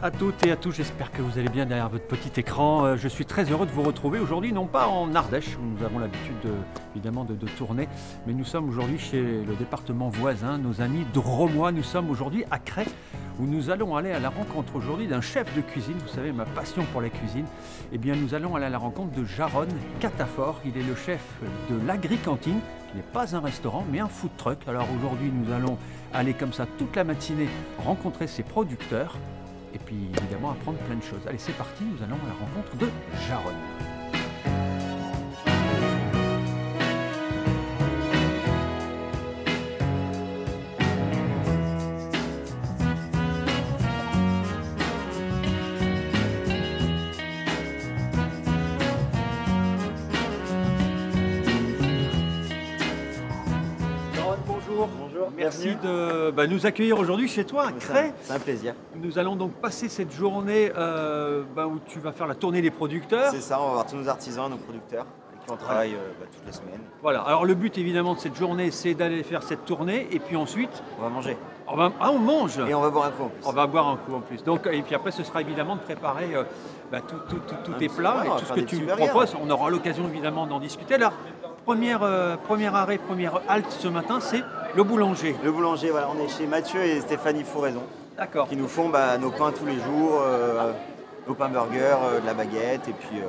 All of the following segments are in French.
à toutes et à tous, j'espère que vous allez bien derrière votre petit écran. Je suis très heureux de vous retrouver aujourd'hui, non pas en Ardèche, où nous avons l'habitude évidemment de tourner, mais nous sommes aujourd'hui chez le département voisin, nos amis drômois. Nous sommes aujourd'hui à Cray, où nous allons aller à la rencontre aujourd'hui d'un chef de cuisine. Vous savez, ma passion pour la cuisine. Eh bien, nous allons aller à la rencontre de Jaron Catafort. Il est le chef de l'Agri-Cantine, qui n'est pas un restaurant, mais un food truck. Alors aujourd'hui, nous allons aller comme ça toute la matinée rencontrer ses producteurs et puis évidemment apprendre plein de choses. Allez, c'est parti, nous allons à la rencontre de Jaron. Bonjour, merci de nous accueillir aujourd'hui chez toi à Cray. C'est un plaisir. Nous allons donc passer cette journée où tu vas faire la tournée des producteurs. C'est ça, on va voir tous nos artisans, nos producteurs, avec qui on travaille toutes les semaines. Voilà, alors le but évidemment de cette journée, c'est d'aller faire cette tournée et puis ensuite... On va manger. on mange. Et on va boire un coup en plus. On va boire un coup en plus. Donc, et puis après, ce sera évidemment de préparer tous tes plats et tout ce que tu proposes. On aura l'occasion évidemment d'en discuter. Alors, premier arrêt, première halte ce matin, c'est le boulanger. Le boulanger, voilà, on est chez Mathieu et Stéphanie Fouraison. D'accord. Qui nous font nos pains tous les jours, nos pains burgers, de la baguette et puis...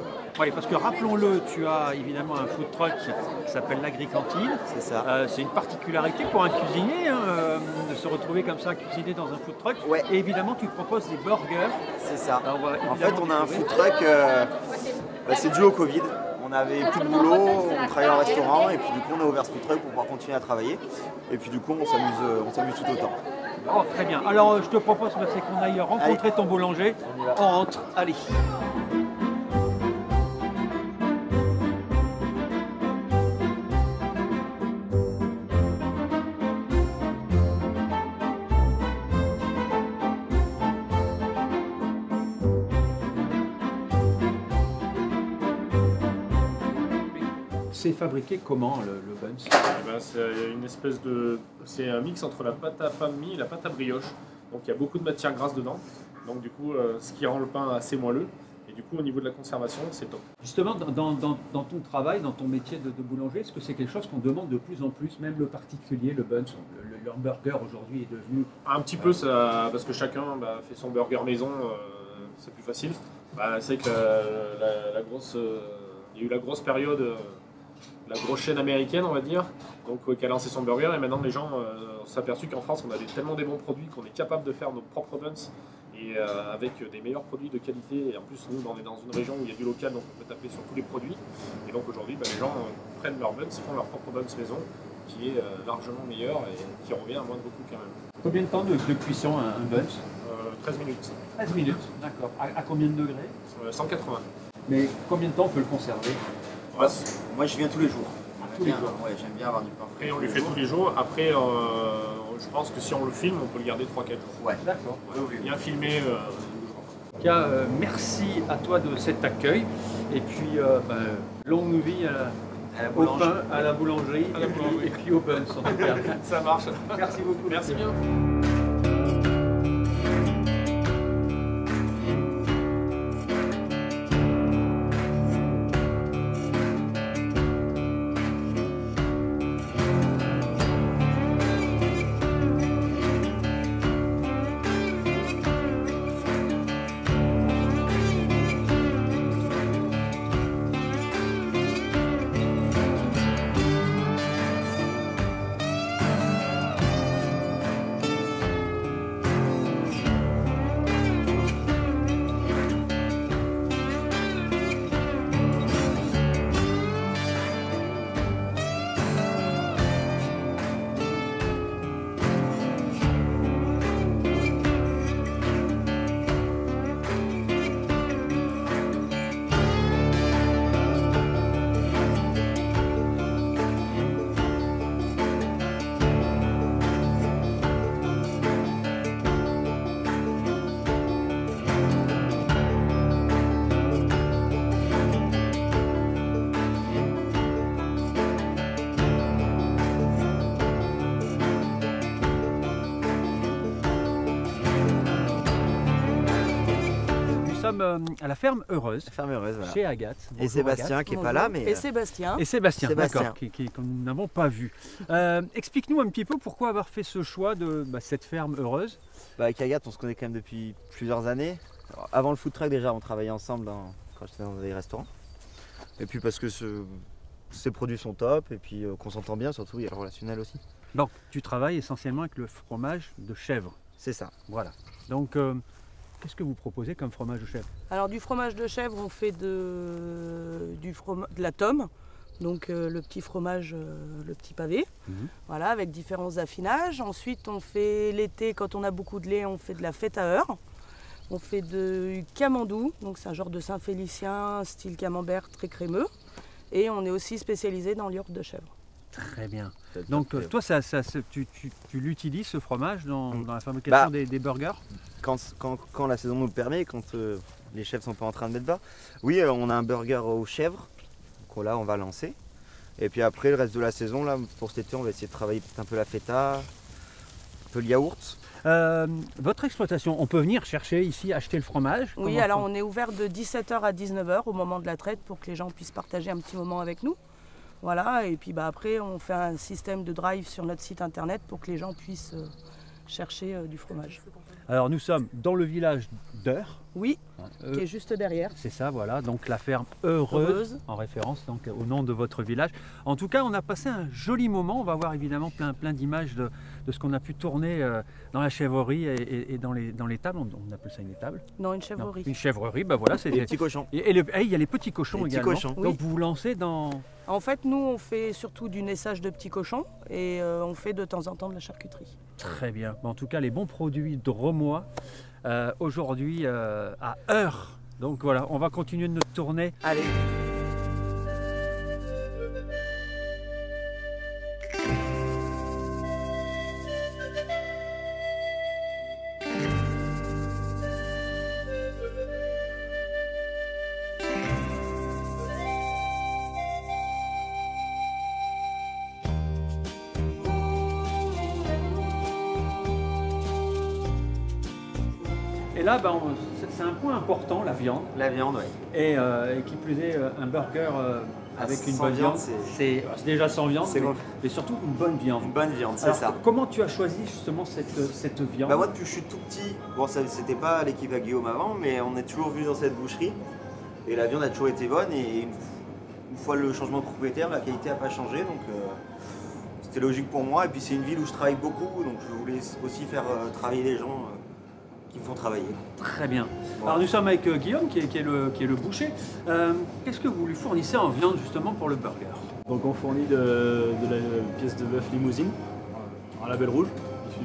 Oui, parce que rappelons-le, tu as évidemment un food truck qui s'appelle l'Agri-Cantine. C'est ça. C'est une particularité pour un cuisinier de se retrouver comme ça à cuisiner dans un food truck. Ouais. Et évidemment, tu proposes des burgers. C'est ça. Alors, en fait, on a un food truck, c'est dû au Covid. On n'avait plus de boulot, on travaillait en restaurant et puis du coup on a ouvert ce food truck pour pouvoir continuer à travailler. Et puis du coup on s'amuse tout autant. Oh, très bien. Alors je te propose c'est qu'on aille rencontrer ton boulanger. On rentre, allez. C'est fabriqué comment le buns? C'est une espèce de... C'est un mix entre la pâte à pain de mie et la pâte à brioche. Donc il y a beaucoup de matière grasse dedans. Donc du coup, ce qui rend le pain assez moelleux. Et du coup, au niveau de la conservation, c'est top. Justement, dans ton travail, dans ton métier de boulanger, est-ce que c'est quelque chose qu'on demande de plus en plus, même le particulier, le buns, le hamburger aujourd'hui est devenu... Un petit peu, ça, parce que chacun fait son burger maison, c'est plus facile. C'est que il y a eu la grosse période... la grosse chaîne américaine, on va dire, donc qui a lancé son burger, et maintenant les gens s'est aperçu qu'en France on avait tellement des bons produits qu'on est capable de faire nos propres buns et avec des meilleurs produits de qualité. Et en plus nous on est dans une région où il y a du local, donc on peut taper sur tous les produits. Et donc aujourd'hui les gens prennent leurs buns, font leur propre buns maison, qui est largement meilleur et qui revient à moins de beaucoup quand même. Combien de temps de cuisson un buns? 13 minutes. 13 minutes, d'accord. À combien de degrés? 180. Mais combien de temps on peut le conserver? Moi je viens tous les jours. Tous les jours. Ouais, j'aime bien avoir du pain frais. Et on les fait tous les jours. Après, je pense que si on le filme, on peut le garder 3-4 jours. Ouais. D'accord. Bien filmé. Merci à toi de cet accueil. Et puis, longue vie au pain, à la boulangerie, et puis au buns en tout cas. Ça marche. Merci beaucoup. Merci bien. sommes à la ferme Heureuse, Ferme Heureuse, voilà. chez Agathe. Et Bonjour, Sébastien Agathe. qui n'est pas là, mais Et Sébastien. Et Sébastien, Sébastien. d'accord, que nous n'avons pas vu. Explique-nous un petit peu pourquoi avoir fait ce choix de cette ferme Heureuse. avec Agathe, on se connaît quand même depuis plusieurs années. Alors, avant le food truck, déjà, on travaillait ensemble quand j'étais dans des restaurants. Et puis parce que ces produits sont top et puis qu'on s'entend bien, surtout il y a le relationnel aussi. Donc, tu travailles essentiellement avec le fromage de chèvre. C'est ça. Voilà. Donc, qu'est-ce que vous proposez comme fromage de chèvre? Alors du fromage de chèvre, on fait de la tome, donc le petit fromage, le petit pavé, voilà, avec différents affinages. Ensuite, on fait l'été, quand on a beaucoup de lait, on fait de la fête à heure. On fait du camembert, donc c'est un genre de Saint-Félicien, style camembert très crémeux. Et on est aussi spécialisé dans l'yaourt de chèvre. Très bien. Donc, toi, tu l'utilises, ce fromage, dans la fabrication des burgers? Quand la saison nous le permet, quand les chèvres sont pas en train de mettre bas. Oui, on a un burger aux chèvres, donc là on va lancer. Et puis après, le reste de la saison, là, pour cet été, on va essayer de travailler peut-être un peu la feta, un peu le yaourt. Votre exploitation, on peut venir chercher ici, acheter le fromage? Oui, alors on est ouvert de 17h à 19h au moment de la traite pour que les gens puissent partager un petit moment avec nous. Voilà, et puis après on fait un système de drive sur notre site internet pour que les gens puissent chercher du fromage. Alors nous sommes dans le village d'Eure. Oui, qui est juste derrière. C'est ça, voilà, donc la ferme Heureuse, en référence donc, au nom de votre village. En tout cas, on a passé un joli moment. On va voir évidemment plein d'images de ce qu'on a pu tourner dans la chèvrerie et dans les tables. On appelle ça une étable? Non, une chèvrerie. Une chèvrerie, ben voilà, c'est Les petits cochons. Et il y a les petits cochons également. Petits cochons. Donc vous vous lancez dans... En fait, nous, on fait surtout du naissage de petits cochons et on fait de temps en temps de la charcuterie. Très bien. En tout cas, les bons produits drômois aujourd'hui à Eure. Donc voilà, on va continuer notre tournée. Allez. Et là, c'est un point important, la viande. La viande, oui. Et qui plus est, un burger avec une sans bonne viande, viande, c'est déjà sans viande, c'est bon. mais surtout une bonne viande. Une bonne viande, c'est Alors, ça. comment tu as choisi justement cette viande? Moi, depuis que je suis tout petit, bon, c'était pas l'équipe à Guillaume avant, mais on est toujours venu dans cette boucherie. Et la viande a toujours été bonne. Et une fois le changement de propriétaire, la qualité n'a pas changé. Donc c'était logique pour moi. Et puis c'est une ville où je travaille beaucoup. Donc je voulais aussi faire travailler les gens qui me font travailler. Très bien. Bon. Alors nous sommes avec Guillaume qui est le boucher. Qu'est-ce que vous lui fournissez en viande justement pour le burger? Donc on fournit de la pièce de bœuf limousine, un label rouge, issu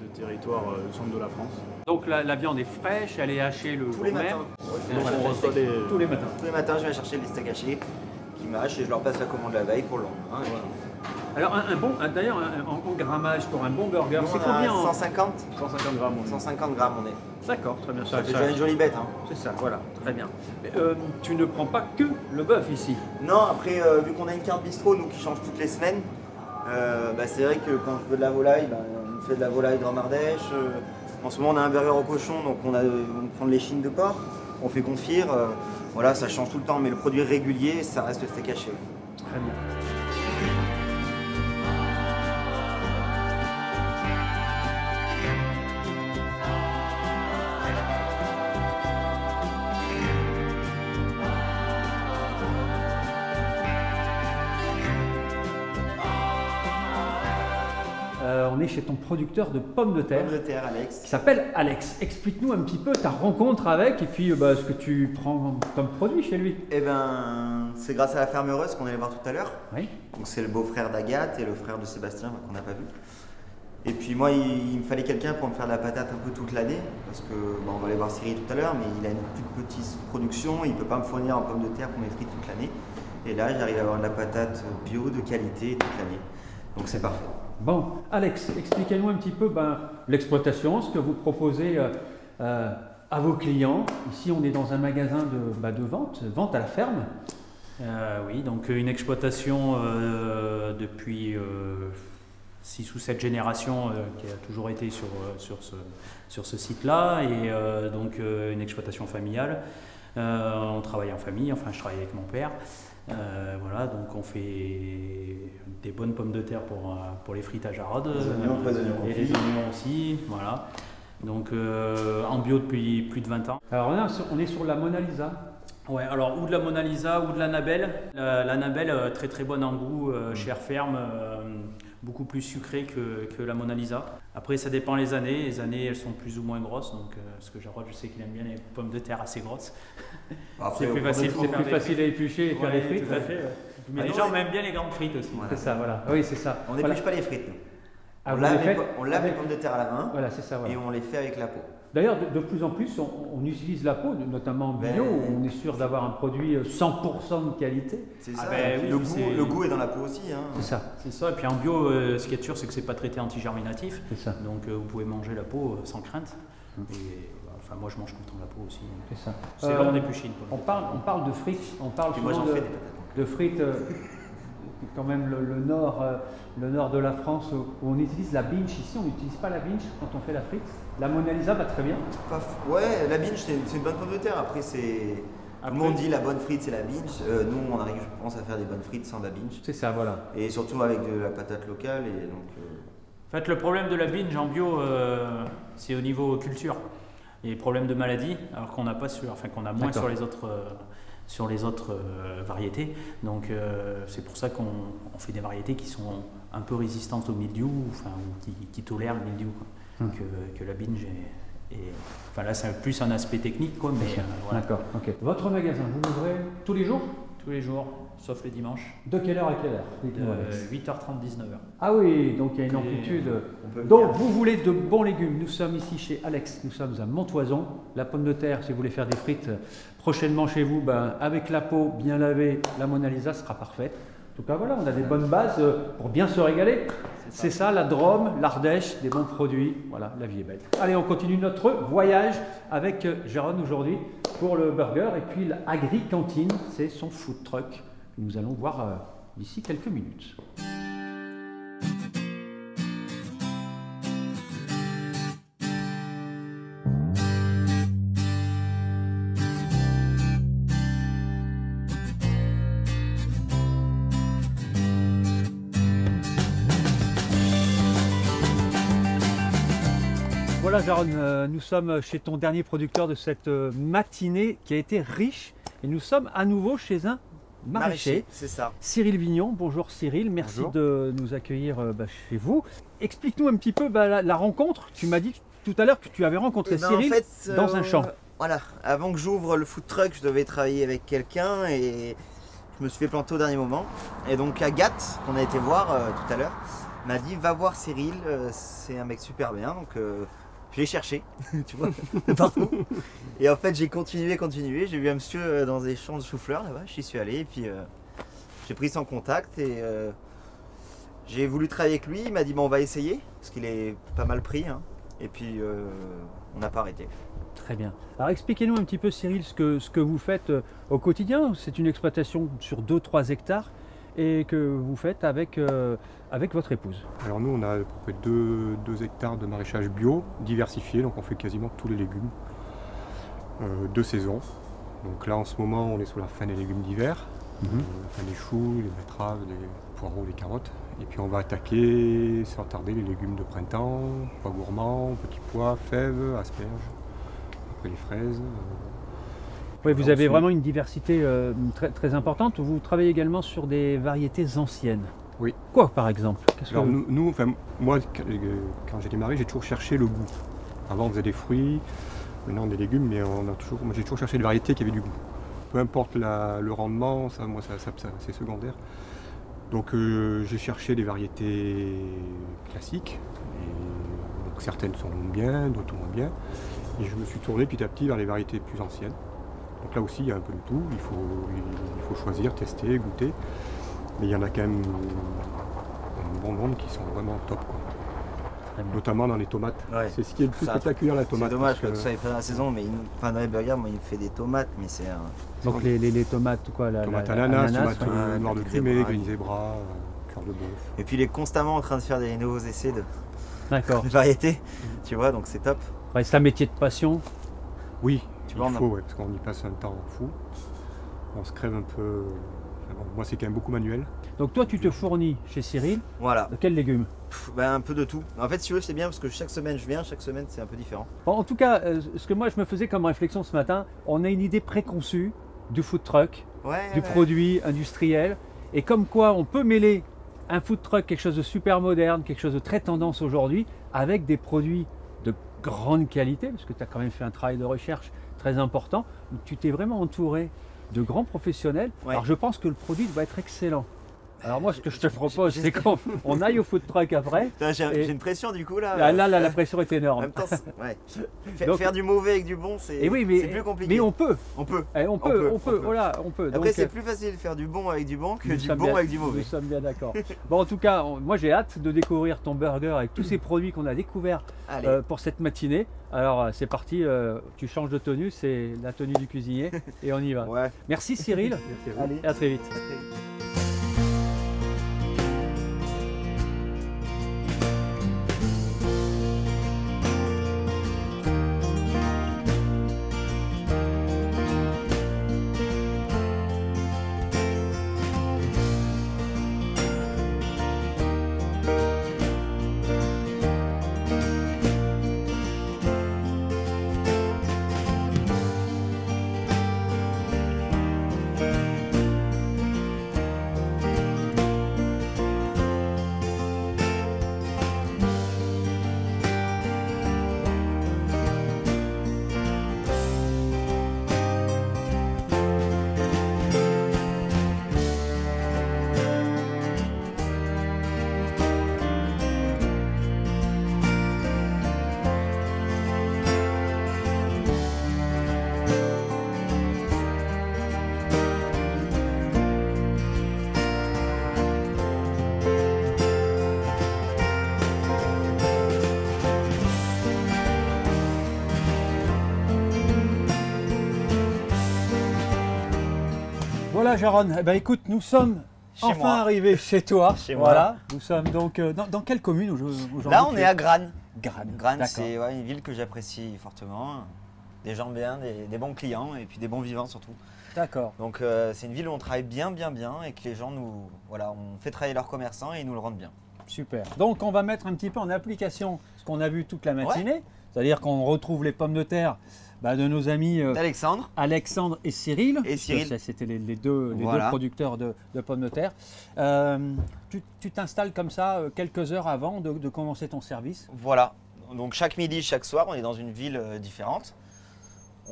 de territoire du centre de la France. Donc la viande est fraîche, elle est hachée le Tous jour les même. matins. Donc on reçoit les... Tous les matins. Tous les matins, je vais chercher les steaks hachés qui mâchent et je leur passe la commande la veille pour le lendemain. Alors d'ailleurs en grammage pour un bon burger, Nous, c'est on a combien 150 150 grammes. 150 grammes on est. D'accord, très bien. Ça fait déjà une jolie bête. Hein. C'est ça, voilà, très bien. Mais, tu ne prends pas que le bœuf ici. Non, après, vu qu'on a une carte bistrot, nous qui change toutes les semaines, c'est vrai que quand je veux de la volaille, on fait de la volaille Grand Ardèche. En ce moment, on a un burger au cochon, donc on prend de l'échine de porc, on fait confire. Voilà, ça change tout le temps, mais le produit régulier, ça reste le steak haché. Très bien. On est chez ton producteur de pommes de terre. Pommes de terre, Alex. Qui s'appelle Alex. Explique-nous un petit peu ta rencontre avec et puis ce que tu prends comme produit chez lui. Eh ben, c'est grâce à la ferme Heureuse qu'on allait voir tout à l'heure. Oui. Donc c'est le beau-frère d'Agathe et le frère de Sébastien qu'on n'a pas vu. Et puis moi, il me fallait quelqu'un pour me faire de la patate un peu toute l'année, parce que on va aller voir Cyril tout à l'heure, mais il a une toute petite production, il ne peut pas me fournir en pommes de terre pour mes frites toute l'année. Et là, j'arrive à avoir de la patate bio de qualité toute l'année. Donc c'est parfait. Bon, Alex, expliquez-nous un petit peu l'exploitation, ce que vous proposez à vos clients. Ici, on est dans un magasin de vente à la ferme. Oui, donc une exploitation depuis 6 ou 7 générations qui a toujours été sur ce site-là, et donc une exploitation familiale. On travaille en famille, enfin je travaille avec mon père. Voilà, donc on fait des bonnes pommes de terre pour les frites à Jarod. Les oignons et les oignons aussi, voilà. Donc en bio depuis plus de 20 ans. Alors on est sur la Mona Lisa. Ouais, alors ou de la Mona Lisa ou de l'Annabelle. L'Annabelle, très très bonne en goût, chair ferme, beaucoup plus sucrée que la Mona Lisa. Après ça dépend les années. Les années elles sont plus ou moins grosses, donc parce que Jarod, je sais qu'il aime bien les pommes de terre assez grosses. Après, C'est plus facile à éplucher et faire des frites. Tout à fait. Ouais. Mais les gens aiment bien les grandes frites aussi. Voilà. C'est ça, voilà. Oui, c'est ça. On n'épluche pas les frites. Nous. Ah, On vous lave, les faites on lave les pommes de terre à la main Voilà, c'est ça. Voilà. et on les fait avec la peau. D'ailleurs, de plus en plus, on utilise la peau, notamment en bio, où on est sûr d'avoir un produit 100% de qualité. C'est ça. ben oui, le goût est dans la peau aussi. Hein. C'est ça. C'est ça. Et puis en bio, ce qui est sûr, c'est que c'est pas traité anti-germinatif. C'est ça. Donc vous pouvez manger la peau sans crainte. Et enfin, moi je mange tout le temps la peau aussi. C'est ça. C'est long d'éplucher une pomme. On parle de frites, on parle Puis moi souvent j'en fais des patates. de frites, quand même le nord de la France, où on utilise la binge. Ici, on n'utilise pas la binge quand on fait la frite. La Mona Lisa va très bien. Ouais, la binge c'est une bonne pomme de terre. Après, tout le monde dit la bonne frite c'est la binge. Nous on arrive, je pense, à faire des bonnes frites sans la binge. C'est ça, voilà. Et surtout avec de la patate locale. Et donc, En fait, le problème de la binge en bio, c'est au niveau culture. Il y a des problèmes de maladie, alors qu'on n'a pas qu'on a moins sur les autres variétés. Donc c'est pour ça qu'on fait des variétés qui sont un peu résistantes au mildiou, ou qui tolèrent le mildiou, quoi. Que la binge enfin là c'est plus un aspect technique, quoi, mais voilà. D'accord, ok. Votre magasin, vous l'ouvrez tous les jours? Tous les jours, sauf les dimanches. De quelle heure à quelle heure? 8h30, 19h. Ah oui, donc il y a une amplitude. Donc vous voulez de bons légumes. Nous sommes ici chez Alex, nous sommes à Montoison. La pomme de terre, si vous voulez faire des frites prochainement chez vous, avec la peau bien lavée, la Mona Lisa sera parfaite. En tout cas, voilà, on a des bonnes bases pour bien se régaler. C'est ça, la Drôme, l'Ardèche, des bons produits. Voilà, la vie est belle. Allez, on continue notre voyage avec Jérôme aujourd'hui pour le burger. Et puis l'Agri Cantine, c'est son food truck. Nous allons voir d'ici quelques minutes. Voilà Jérôme, nous sommes chez ton dernier producteur de cette matinée qui a été riche et nous sommes à nouveau chez un maraîcher. C'est ça. Cyril Vignon, bonjour Cyril, merci Bonjour. de nous accueillir chez vous. Explique-nous un petit peu la rencontre. Tu m'as dit tout à l'heure que tu avais rencontré Cyril En fait, dans un champ. Voilà, avant que j'ouvre le food truck, je devais travailler avec quelqu'un et je me suis fait planter au dernier moment. Et donc Agathe, qu'on a été voir tout à l'heure, m'a dit va voir Cyril, c'est un mec super bien. Donc je l'ai cherché, tu vois, partout. Et en fait j'ai continué. J'ai vu un monsieur dans des champs de chou-fleurs là-bas, j'y suis allé et puis j'ai pris son contact et j'ai voulu travailler avec lui. Il m'a dit bon on va essayer, parce qu'il est pas mal pris. Hein. Et puis on n'a pas arrêté. Très bien. Alors expliquez-nous un petit peu Cyril ce que vous faites au quotidien. C'est une exploitation sur 2-3 hectares et que vous faites avec votre épouse. Alors nous on a à peu près 2 hectares de maraîchage bio diversifié, donc on fait quasiment tous les légumes de saison. Donc là en ce moment on est sur la fin des légumes d'hiver, la fin des choux, les betteraves, les poireaux, les carottes. Et puis on va attaquer sans tarder les légumes de printemps, pois gourmands, petits pois, fèves, asperges, après les fraises. Oui, vous avez vraiment une diversité très, très importante. Vous travaillez également sur des variétés anciennes. Oui. Quoi par exemple? Alors moi quand j'ai démarré j'ai toujours cherché le goût. Avant on faisait des fruits, maintenant des légumes, mais moi j'ai toujours cherché des variétés qui avaient du goût. Peu importe le rendement, ça c'est secondaire. Donc j'ai cherché des variétés classiques, et donc certaines sont bien, d'autres moins bien. Et je me suis tourné petit à petit vers les variétés plus anciennes. Donc là aussi il y a un peu de tout, il faut choisir, tester, goûter. Mais il y en a quand même un bon nombre qui sont vraiment top, quoi. Notamment dans les tomates. Ouais. C'est ce qui est le plus spectaculaire, la tomate. C'est dommage que ça ait pas dans la saison, mais dans les burgers, moi, il me fait des tomates, mais c'est donc les tomates quoi, tomates ananas, tomates noires de Crimée, green zebra, fleur de bœuf. Et puis il est constamment en train de faire des nouveaux essais de D'accord. variétés, tu vois, donc c'est top. Ouais, c'est un métier de passion. Oui, Tu il vois, on a- faut, ouais, parce qu'on y passe un temps fou. On se crève un peu. Enfin bon, moi, c'est quand même beaucoup manuel. Donc toi, tu te fournis chez Cyril Voilà, de quels légumes? Ben, un peu de tout. En fait, si tu veux, c'est bien parce que chaque semaine je viens, chaque semaine c'est un peu différent. Bon, en tout cas, ce que moi je me faisais comme réflexion ce matin, on a une idée préconçue du food truck, Ouais, du ouais. produit industriel, et comme quoi on peut mêler un food truck, quelque chose de super moderne, quelque chose de très tendance aujourd'hui, avec des produits de grande qualité, parce que tu as quand même fait un travail de recherche très important, où tu t'es vraiment entouré de grands professionnels. Ouais. Alors je pense que le produit doit être excellent. Alors moi, ce que je te propose, c'est qu'on aille au food truck après. Putain, Et- j'ai une pression du coup là. Là, la pression est En énorme. même temps, ouais. Donc- Faire du mauvais avec du bon, c'est Et oui, c'est plus compliqué. mais on peut. On peut. On peut. peut. Voilà, on peut. Après, Donc, c'est plus facile de faire du bon avec du bon que nous du sommes bon bien- avec du mauvais. Nous sommes bien d'accord. Bon, en tout cas, moi j'ai hâte de découvrir ton burger avec tous ces produits qu'on a découverts Allez, pour cette matinée. Alors c'est parti, tu changes de tenue, c'est la tenue du cuisinier et on y va. ouais. Merci Cyril, Merci à vous. Allez. et à très vite. Voilà Jaron, eh ben, écoute, nous sommes Chez enfin moi. arrivés chez toi. Chez moi. Voilà, nous sommes donc dans quelle commune aujourd'hui? Là, on est à Grane. Grane. Grane, D'accord. c'est ouais, une ville que j'apprécie fortement. Des gens bien, des bons clients et puis des bons vivants surtout. D'accord. Donc c'est une ville où on travaille bien et que les gens nous, voilà, on fait travailler leurs commerçants et ils nous le rendent bien. Super. Donc on va mettre un petit peu en application ce qu'on a vu toute la matinée, c'est-à-dire qu'on retrouve les pommes de terre de nos amis Alexandre. Alexandre et Cyril. Et Cyril. Ça, c'était les deux Voilà. producteurs de pommes de terre. Tu t'installes comme ça quelques heures avant de commencer ton service. Voilà. Donc chaque midi, chaque soir, on est dans une ville différente.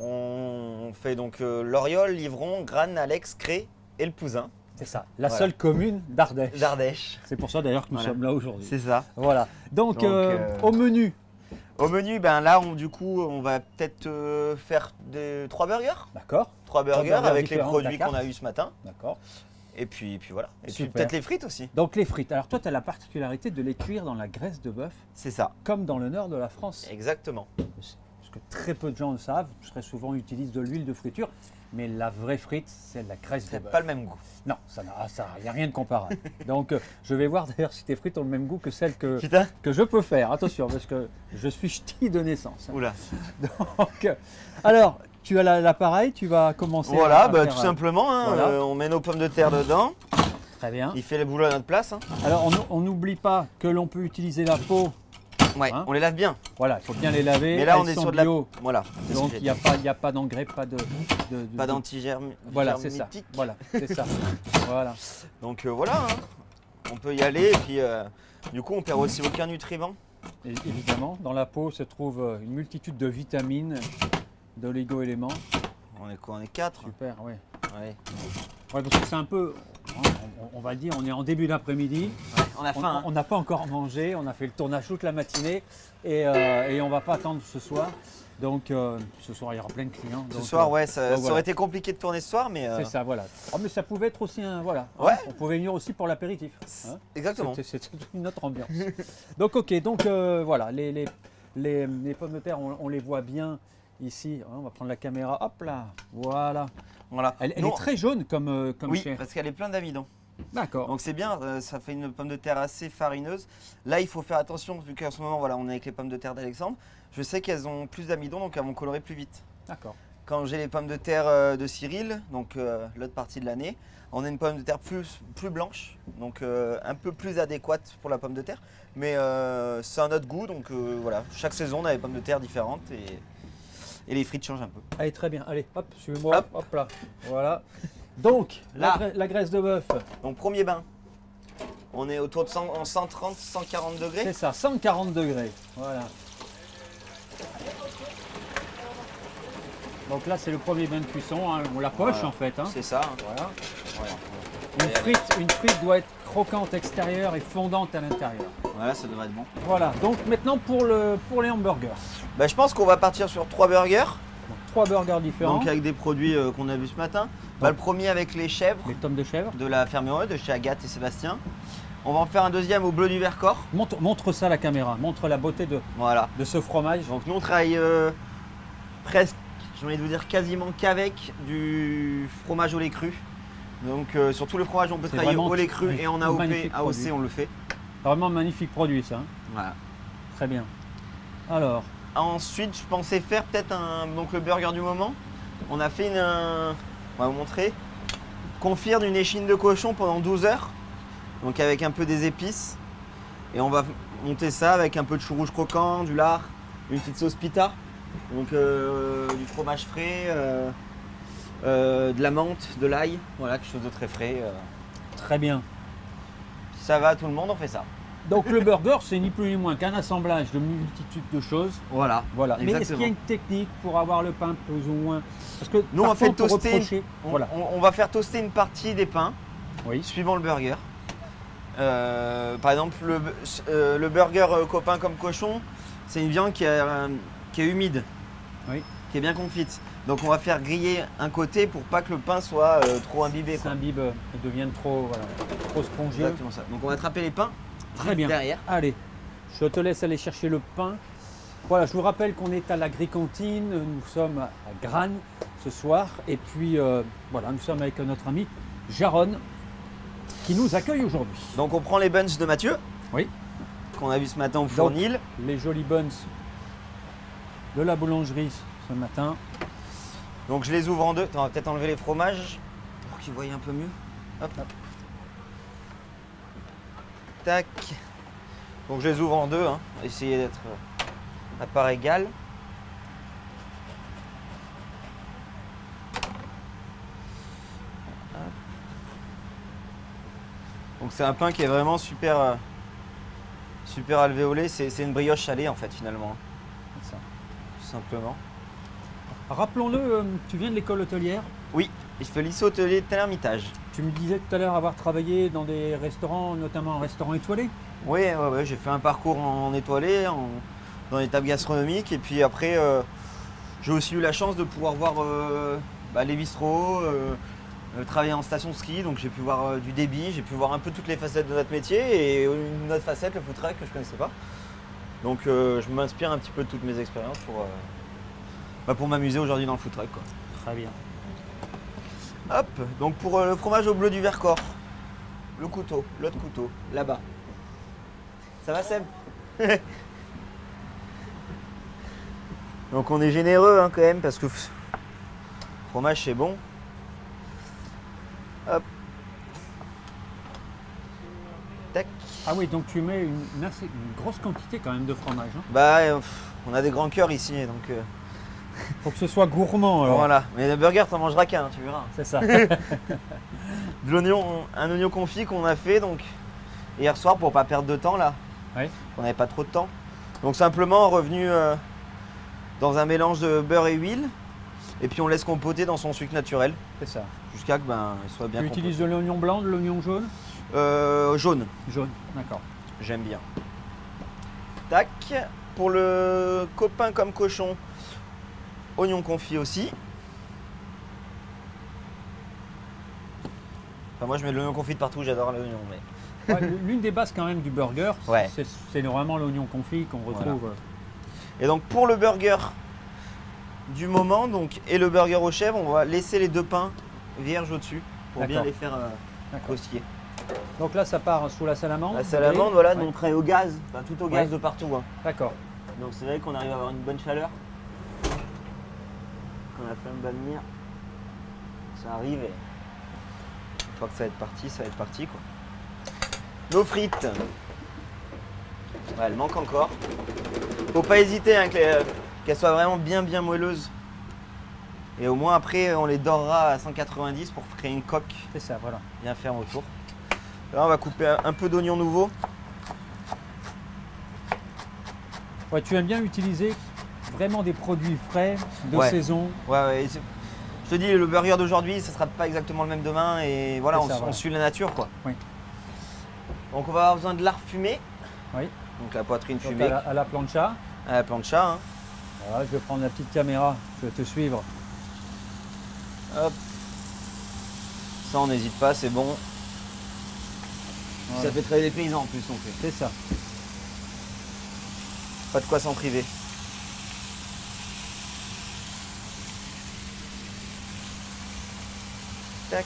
On fait donc Loriol, Livron, Grane, Alex, Cré et le Pouzin C'est ça, la Voilà. seule commune d'Ardèche. d'Ardèche. C'est pour ça d'ailleurs que nous Voilà. sommes là aujourd'hui. C'est ça. Voilà. Donc, Donc, au menu. Au menu, ben là, du coup, on va peut-être faire 3 burgers. D'accord. 3 burgers burgers avec les différents de la produits qu'on carte. a eu ce matin. D'accord. Et puis voilà. Et puis Super. peut-être les frites aussi. Donc les frites. Alors toi, tu as la particularité de les cuire dans la graisse de bœuf, C'est ça. comme dans le nord de la France. Exactement. Parce que très peu de gens le savent, très souvent utilisent de l'huile de friture, mais la vraie frite, c'est de la graisse de C'est bœuf. pas le même goût. Non, il n'y a rien de comparable. Donc je vais voir d'ailleurs si tes frites ont le même goût que celles que Putain. je peux faire. Attention, parce que je suis ch'ti de naissance. Oula. Donc, alors, tu as l'appareil, tu vas commencer Voilà, à faire, tout simplement. Hein, voilà. on met nos pommes de terre dedans. Très bien. Il fait le boulot à notre place. Hein. Alors, on n'oublie pas que l'on peut utiliser la peau. Ouais, Hein on les lave bien. Voilà, il faut bien les laver. Mais là, on Elles est sont sur de la. bio, Voilà. c'est ce donc que il j'ai dit. n'y a pas d'engrais, pas de Pas d'antigerme. Voilà, c'est ça. germitique. Voilà, c'est ça. Voilà. Donc voilà, hein. On peut y aller. Et puis, du coup, on perd aussi aucun nutriment. Et évidemment, dans la peau se trouve une multitude de vitamines, d'oligo-éléments. On est quoi? On est 4. Super, oui. Ouais. Ouais, parce que c'est un peu, on va le dire, on est en début d'après-midi. On a faim. hein. On n'a pas encore mangé, on a fait le tournage toute la matinée et on ne va pas attendre ce soir. Donc ce soir il y aura plein de clients. Ce donc, soir, ouais, ça voilà. aurait été compliqué de tourner ce soir, mais. C'est ça, voilà. Oh, mais ça pouvait être aussi un. Voilà. Ouais. On pouvait venir aussi pour l'apéritif. Hein. Exactement. C'est une autre ambiance. Donc ok, donc voilà, les pommes de terre, on les voit bien ici. Hein, on va prendre la caméra, hop là, voilà. Voilà. Elle Nous, est très jaune comme oui, chair. parce qu'elle est pleine d'amidon. D'accord. Donc c'est bien, ça fait une pomme de terre assez farineuse. Là, il faut faire attention, vu qu'en ce moment, voilà, on est avec les pommes de terre d'Alexandre. Je sais qu'elles ont plus d'amidon, donc elles vont colorer plus vite. D'accord. Quand j'ai les pommes de terre de Cyril, donc l'autre partie de l'année, on a une pomme de terre plus blanche, donc un peu plus adéquate pour la pomme de terre. Mais c'est un autre goût, donc voilà. Chaque saison, on a des pommes de terre différentes et les frites changent un peu. Allez, très bien. Allez, hop, suivez-moi. Hop. Hop là. Voilà. Donc, Là. la graisse de bœuf. Donc premier bain, on est autour de 130-140 degrés. C'est ça, 140 degrés. Voilà. Donc là, c'est le premier bain de cuisson. Hein. On la poche Voilà. en fait. Hein. C'est ça. Voilà. Voilà. Une frite doit être croquante extérieure et fondante à l'intérieur. Voilà, ça devrait être bon. Voilà. Donc maintenant pour les hamburgers. Bah, je pense qu'on va partir sur 3 burgers, Donc, 3 burgers différents. donc avec des produits qu'on a vus ce matin. Bah, le premier avec les chèvres Les tomes de chèvre. de la ferme de chez Agathe et Sébastien. On va en faire un deuxième au bleu du Vercors. Montre ça à la caméra. Montre la beauté Voilà. de ce fromage. Donc nous on travaille presque, j'ai envie de vous dire quasiment qu'avec du fromage au lait cru. Donc sur tout le fromage on peut C'est travailler vraiment au lait cru et en AOP, magnifique AOC produit. on le fait. Vraiment magnifique produit ça. Hein. Voilà. Très bien. Alors, Ensuite je pensais faire peut-être donc le burger du moment. On a fait on va vous montrer, confire d'une échine de cochon pendant 12 heures. Donc avec un peu des épices. Et on va monter ça avec un peu de chou rouge croquant, du lard, une petite sauce pita. Donc du fromage frais, de la menthe, de l'ail. Voilà, quelque chose de très frais. très bien. Si ça va à tout le monde, on fait ça. Donc le burger, c'est ni plus ni moins qu'un assemblage de multitude de choses. Voilà. Voilà. Mais est-ce Exactement. qu'il y a une technique pour avoir le pain plus ou moins? Parce que Nous, on parfois, fait peut toaster. reprocher- Voilà. On va faire toaster une partie des pains, Oui. suivant le burger. Par exemple, le burger copain comme cochon, c'est une viande qui est humide, Oui. qui est bien confite. Donc on va faire griller un côté pour pas que le pain soit trop imbibé. quoi. S'imbibe et devienne trop spongieux. Exactement ça. Donc on va attraper les pains Très bien. derrière. Allez, je te laisse aller chercher le pain. Voilà, je vous rappelle qu'on est à l'Agricantine, nous sommes à Granes ce soir. Et puis voilà, nous sommes avec notre ami Jaron qui nous accueille aujourd'hui. Donc on prend les buns de Mathieu, Oui, qu'on a vu ce matin au fournil. les jolis buns de la boulangerie ce matin. Donc je les ouvre en deux. Attends, on va peut-être enlever les fromages pour qu'ils voient un peu mieux. Hop. Tac. Donc je les ouvre en deux, hein. Essayer d'être à part égale. Hop. Donc c'est un pain qui est vraiment super, super alvéolé. C'est une brioche salée en fait finalement, C'est ça. tout simplement. Rappelons-le, tu viens de l'école hôtelière. Oui, je fais lycée hôtelier de Tel-Hermitage. Tu me disais tout à l'heure avoir travaillé dans des restaurants, notamment un restaurant étoilé. Oui, ouais, j'ai fait un parcours en étoilé, dans les tables gastronomiques. Et puis après, j'ai aussi eu la chance de pouvoir voir les bistrots, travailler en station de ski. Donc j'ai pu voir du débit, j'ai pu voir un peu toutes les facettes de notre métier. Et une autre facette, le food truck, que je ne connaissais pas. Donc je m'inspire un petit peu de toutes mes expériences pour m'amuser aujourd'hui dans le food truck, quoi. Très bien. Hop, donc pour le fromage au bleu du Vercors, le couteau, l'autre couteau, là-bas. Ça va Seb? Donc on est généreux hein, quand même parce que le fromage c'est bon. Hop. Tac. Ah oui, donc tu mets une grosse quantité quand même de fromage. Hein. Bah on a des grands cœurs ici donc Faut que ce soit gourmand alors. voilà. Mais le burger t'en mangeras qu'un, tu verras. C'est ça. De l'oignon, un oignon confit qu'on a fait donc hier soir pour pas perdre de temps là. Oui. On n'avait pas trop de temps. Donc simplement revenu dans un mélange de beurre et huile. Et puis on laisse compoter dans son sucre naturel C'est ça. jusqu'à que il soit bien Tu compoté. utilises de l'oignon blanc, de l'oignon jaune? Jaune, Jaune, d'accord. j'aime bien. Tac. Pour le copain comme cochon, oignon confit aussi. Enfin, moi je mets de l'oignon confit de partout, j'adore l'oignon. Mais... Ouais, l'une des bases quand même du burger, Ouais. c'est vraiment l'oignon confit qu'on retrouve. Et donc pour le burger du moment donc, et le burger aux chèvres, on va laisser les deux pains vierges au-dessus pour bien D'accord. les faire D'accord. croustiller. Donc là, ça part sous la salamandre. La salamandre, voilà, nous Ouais. on travaille au gaz, enfin tout au gaz Ouais. de partout. Hein. D'accord. Donc c'est vrai qu'on arrive à avoir une bonne chaleur. Quand la flamme va venir, ça arrive et une fois que ça va être parti quoi. Nos frites. Ouais, elles manquent encore. Faut pas hésiter hein, qu'elles soient vraiment bien moelleuses. Et au moins après on les dorera à 190 pour créer une coque C'est ça, voilà. bien ferme autour. Là on va couper un peu d'oignon nouveau. Ouais, tu aimes bien utiliser vraiment des produits frais, de Ouais. saison. Ouais, je te dis, le burger d'aujourd'hui, ça sera pas exactement le même demain et voilà, C'est on, ça, on voilà. suit la nature quoi. Oui. Donc on va avoir besoin de lard fumé, Oui. donc la poitrine Donc fumée à la plancha. à la plancha. Hein. Voilà, je vais prendre la petite caméra, je vais te suivre. Hop. Ça on n'hésite pas, c'est bon. Voilà. Ça fait travailler les paysans en plus on fait. C'est ça. Pas de quoi s'en priver. Tac.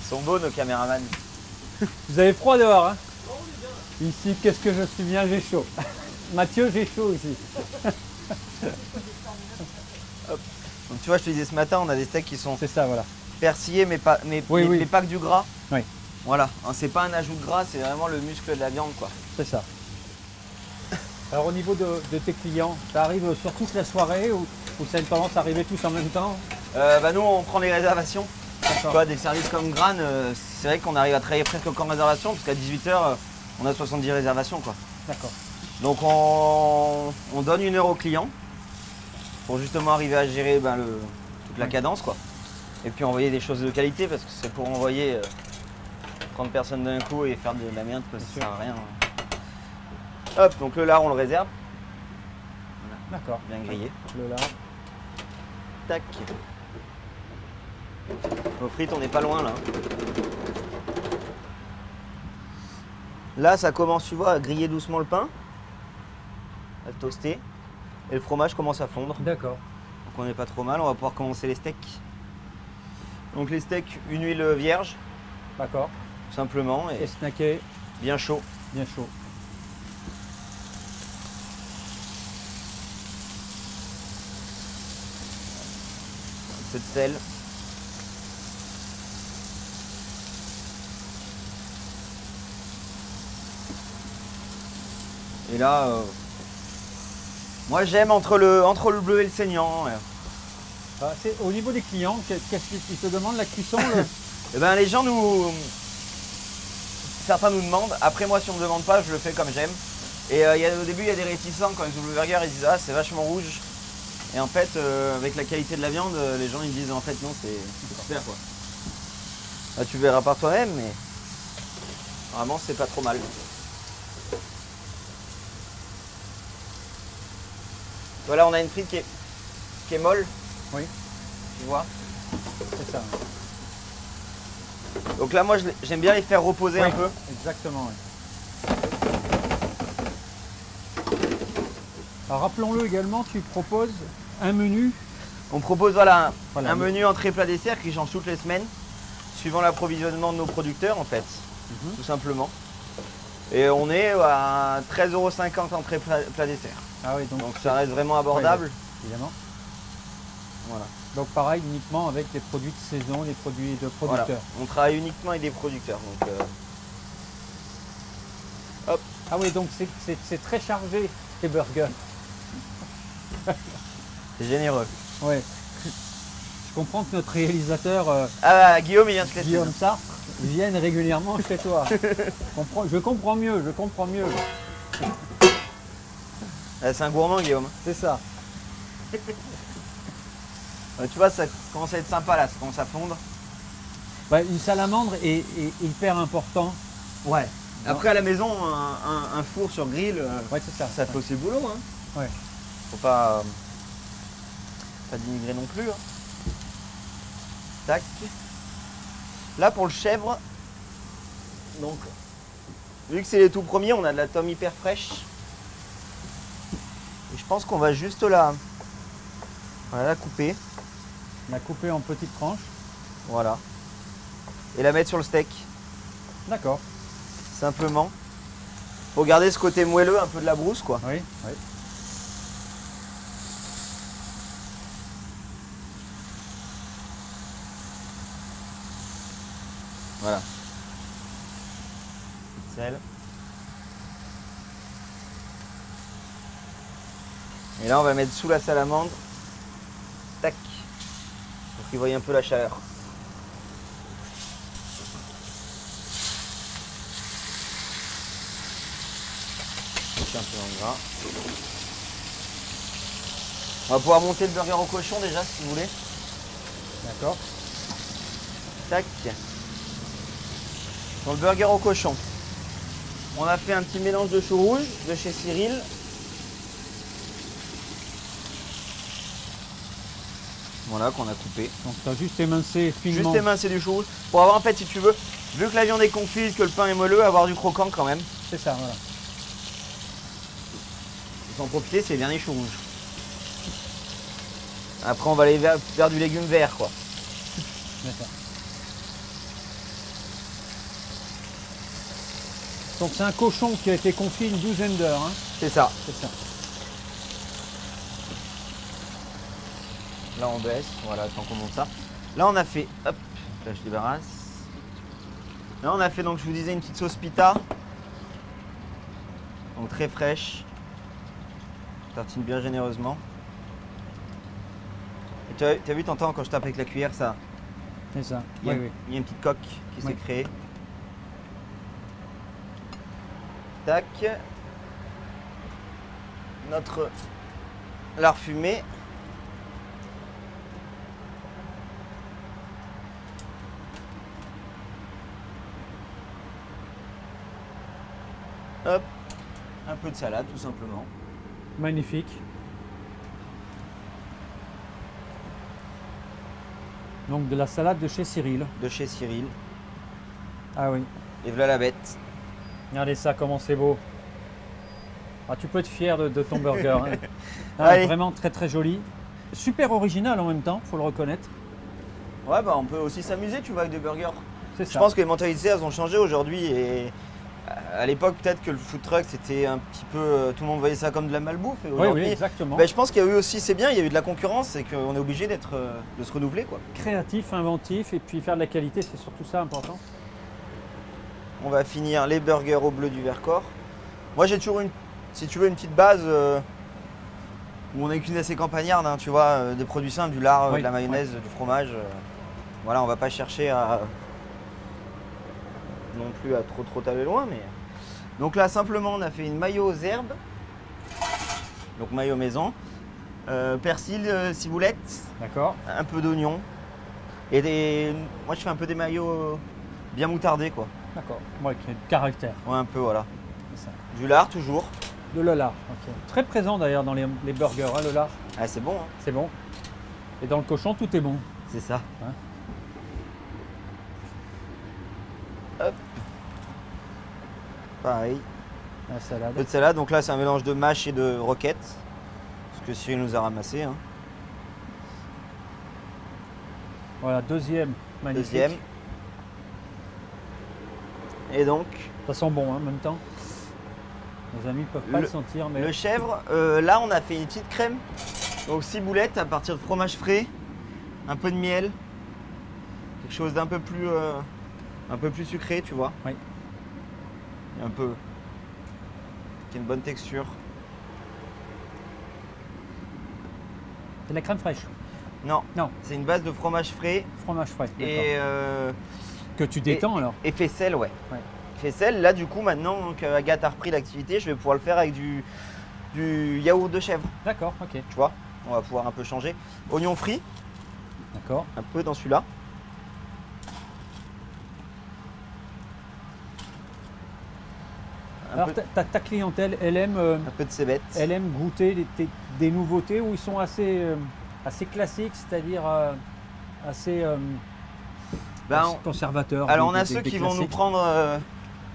Ils sont beaux nos caméramans. Vous avez froid dehors, hein? Ici, qu'est-ce que je suis bien, j'ai chaud. Mathieu, j'ai chaud ici. Donc tu vois, je te disais ce matin, on a des steaks qui sont C'est ça, voilà. persillés mais pas, Oui, oui. mais pas que du gras. Oui. Voilà, hein, c'est pas un ajout de gras, c'est vraiment le muscle de la viande quoi. C'est ça. Alors au niveau de tes clients, ça arrive sur toute la soirée ou ça a une tendance à arriver tous en même temps? Bah nous on prend les réservations. Tu D'accord. vois, des services comme Gran, c'est vrai qu'on arrive à travailler presque qu'en réservation parce qu'à 18h on a 70 réservations quoi. D'accord. Donc on donne 1 heure au client pour justement arriver à gérer toute la cadence quoi. Et puis envoyer des choses de qualité parce que c'est pour envoyer 30 personnes d'un coup et faire de la merde parce que ça sert à rien. Hop, donc le lard on le réserve, D'accord. bien grillé. Le lard. Tac. Nos frites, on n'est pas loin là. Là, ça commence, tu vois, à griller doucement le pain, à toaster, et le fromage commence à fondre. D'accord. Donc on n'est pas trop mal, on va pouvoir commencer les steaks. Donc les steaks, une huile vierge, D'accord. tout simplement, Et et snacké, bien chaud. bien chaud. Un peu de sel. Et là, moi j'aime entre le bleu et le saignant. Ah, au niveau des clients, qu'est-ce qu'ils te demandent la cuisson? Et ben les gens certains nous demandent. Après moi si on me demande pas, je le fais comme j'aime. Et au début il y a des réticents quand ils ouvrent le burger, ils disent ah c'est vachement rouge. Et en fait avec la qualité de la viande, les gens ils disent en fait non c'est super quoi. Là, tu verras par toi-même mais vraiment c'est pas trop mal. Voilà, on a une frite qui est molle. Oui. Tu vois. C'est ça. Donc là moi j'aime bien les faire reposer Oui, un peu. Exactement, oui. Alors rappelons-le également, tu proposes un menu. On propose voilà, Voilà, un menu entrée plat dessert qui change toutes les semaines, suivant l'approvisionnement de nos producteurs en fait, tout simplement. Et on est à 13,50 € entrée plat dessert. Ah oui, Donc ça reste vraiment abordable. Évidemment. Voilà. Donc pareil, uniquement avec des produits de saison, des produits de Voilà. producteurs. On travaille uniquement avec des producteurs. Donc, hop. Ah oui, donc c'est très chargé les burgers. C'est généreux. Oui. Je comprends que notre réalisateur Ah Guillaume il vient se laisser. Guillaume Sartre vienne régulièrement chez toi. Je comprends mieux. C'est un gourmand Guillaume. C'est ça. Tu vois ça commence à être sympa là, ça commence à fondre. Ouais, une salamandre est hyper important. Ouais. Après à la maison, un four sur grill, Ouais, c'est ça. ça fait aussi le boulot. Hein. Ouais. Faut pas dénigrer non plus. Hein. Tac. Là pour le chèvre, Donc, vu que c'est les tout premiers, on a de la tome hyper fraîche. Et je pense qu'on va juste la couper. La couper en petites tranches. Voilà. Et la mettre sur le steak. D'accord. Simplement. Faut garder ce côté moelleux, un peu de la brousse, quoi. Oui, oui. Voilà. Sel. Et là, on va mettre sous la salamandre. Tac. Pour qu'il voie un peu la chaleur. Un peu en gras. On va pouvoir monter le burger au cochon déjà, si vous voulez. D'accord. Tac. Dans le burger au cochon, on a fait un petit mélange de chou rouge de chez Cyril. Voilà, qu'on a coupé. Donc tu as juste émincé finement. Juste émincé du chou rouge. Pour avoir en fait, si tu veux, vu que la viande est confite, que le pain est moelleux, avoir du croquant quand même. C'est ça, voilà. Il faut en profiter, c'est bien les choux rouges. Après, on va aller vers du légume vert, quoi. D'accord. Donc c'est un cochon qui a été confit une douzaine d'heures. Hein. C'est ça. C'est ça. Là, on baisse, voilà, tant qu'on monte ça. Là, on a fait, hop, là, je débarrasse. Là, on a fait, donc, je vous disais, une petite sauce pita. Donc, très fraîche. Tartine bien généreusement. Et tu as vu, t'entends quand je tape avec la cuillère, ça. C'est ça. Il y a, Oui, oui. il y a une petite coque qui s'est Oui. créée. Tac. Notre lard fumé. Hop. Un peu de salade tout simplement. Magnifique. Donc de la salade de chez Cyril. De chez Cyril. Ah oui. Et voilà la bête. Regardez ça, comment c'est beau. Ah, tu peux être fier de ton burger. Hein. Ah, Allez. vraiment très très joli. Super original en même temps, faut le reconnaître. Ouais, bah on peut aussi s'amuser, tu vois, avec des burgers. C'est Je ça. pense que les mentalités, elles ont changé aujourd'hui. Et à l'époque, peut-être que le food truck, c'était un petit peu. Tout le monde voyait ça comme de la malbouffe. Et Oui, oui, aujourd'hui, exactement. bah, je pense qu'il y a eu aussi, c'est bien, il y a eu de la concurrence et qu'on est obligé de se renouveler, quoi. Créatif, inventif et puis faire de la qualité, c'est surtout ça important. On va finir les burgers au bleu du Vercors. Moi, j'ai toujours si tu veux, une petite base où on a une cuisine assez campagnarde, hein, tu vois, des produits simples, du lard, Oui, de la mayonnaise, du fromage. Voilà, on va pas chercher à non plus à trop aller loin, mais. Donc là, simplement, on a fait une mayo aux herbes, donc mayo maison, persil, ciboulette, D'accord. un peu d'oignon et moi, je fais un peu des maillots bien moutardés, quoi. D'accord. Ouais, qui a du caractère. Ouais, un peu, voilà. C'est ça. Du lard toujours. De le lard. Ok. Très présent d'ailleurs dans les burgers, hein, le lard. Ah, c'est bon, hein. C'est bon. Et dans le cochon, tout est bon. C'est ça. Hein. Hop. Pareil. La salade. Un peu de salade. Donc là, c'est un mélange de mâche et de roquette. Ce que Cyril nous a ramassé. Hein. Voilà, deuxième. Magnifique. Deuxième. Et donc, Ça sent bon hein, en même temps. Les amis ne peuvent pas le Le- sentir, mais le chèvre, là, on a fait une petite crème. Donc 6 boulettes à partir de fromage frais, un peu de miel. Quelque chose d'un peu plus sucré, tu vois. Oui. Et un peu. Qui a une bonne texture. c'est de la crème fraîche. Non, Non, c'est une base de fromage frais fromage frais. d'accord. et, Que tu détends alors. et faisselle, ouais. Ouais. Faisselle, là du coup maintenant qu'Agathe a repris l'activité, je vais pouvoir le faire avec du yaourt de chèvre, D'accord, ok. tu vois. On va pouvoir un peu changer. Oignon frit, D'accord. un peu dans celui-là. Un Alors peu, ta clientèle, un peu de cébette. elle aime goûter des nouveautés où ils sont assez classiques, c'est-à-dire assez Ben, conservateurs. alors on des- a des- ceux des qui vont nous classiques. prendre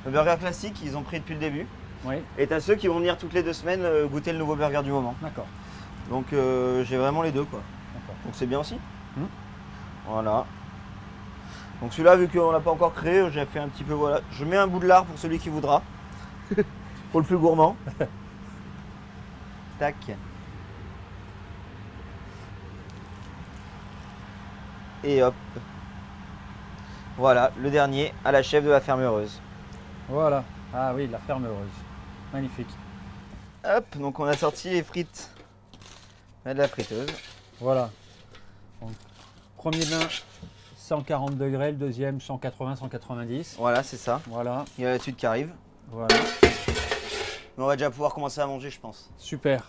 Le burger classique, ils ont pris depuis le début. Oui, Et t'as ceux qui vont venir toutes les 2 semaines goûter le nouveau burger du moment. d'accord. Donc j'ai vraiment les deux quoi. D'accord. Donc c'est bien aussi. Mhm. Voilà. Donc celui-là, vu qu'on l'a pas encore créé, j'ai fait un petit peu, voilà. Je mets un bout de lard pour celui qui voudra. Pour le plus gourmand. Tac. Et hop. Voilà, le dernier à la chef de la ferme heureuse. Voilà. Ah oui, la ferme heureuse. Magnifique. Hop, donc on a sorti les frites de la friteuse. Voilà. Donc, premier bain, 140 degrés, le deuxième, 180, 190. Voilà, c'est ça. Voilà, Il y a la suite qui arrive. voilà. Mais on va déjà pouvoir commencer à manger, je pense. Super.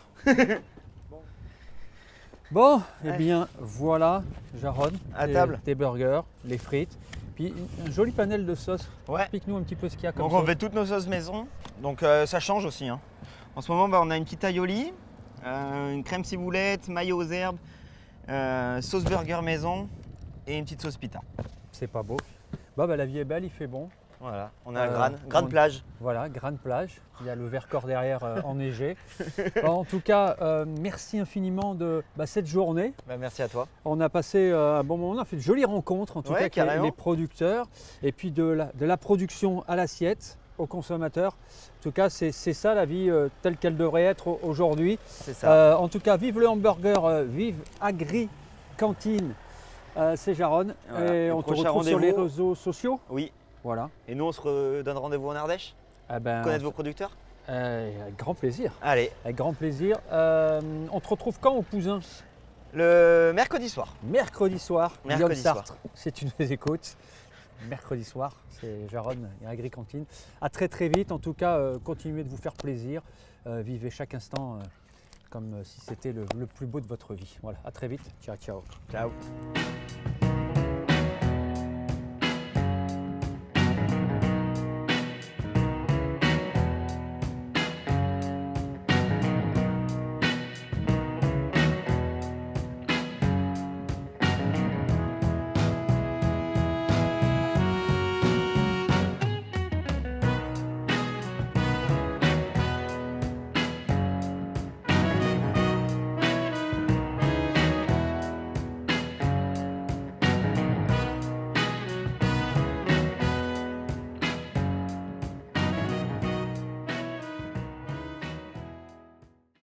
Bon, eh Ouais. bien voilà, Jarod, À table. tes burgers, les frites, puis un joli panel de sauces. Ouais. Explique-nous un petit peu ce qu'il y a comme Donc on sauce. fait toutes nos sauces maison. Donc ça change aussi. Hein. En ce moment, on a une petite aioli, une crème ciboulette, mayo aux herbes, sauce burger maison et une petite sauce pita. C'est pas beau. Bah, la vie est belle, il fait bon. Voilà, on a on- grande plage. Voilà, grande plage. Il y a le Vercors derrière enneigé. En tout cas, merci infiniment de cette journée. Bah, merci à toi. On a passé un bon moment, on a fait de jolies rencontres, en tout Ouais, cas avec carrément. les producteurs, et puis de la production à l'assiette, aux consommateurs. En tout cas, c'est ça la vie telle qu'elle devrait être aujourd'hui. C'est ça. En tout cas, vive le hamburger, vive Agri Cantine, c'est Jarod. Voilà. Et Le on te prochain retrouve sur les rendez-vous. réseaux sociaux. Oui. Voilà. Et nous, on se redonne rendez-vous en Ardèche. Eh ben, Connaître vos producteurs. avec grand plaisir. Allez, Avec grand plaisir. On te retrouve quand au Cousin? le mercredi soir. Mercredi soir, Mercredi Guillaume Sartre, si tu nous écoutes. Mercredi soir, c'est Jarod et Agri-Cantine. À très très vite, en tout cas, continuez de vous faire plaisir. Vivez chaque instant comme si c'était le plus beau de votre vie. Voilà, à très vite. Ciao, ciao. Ciao.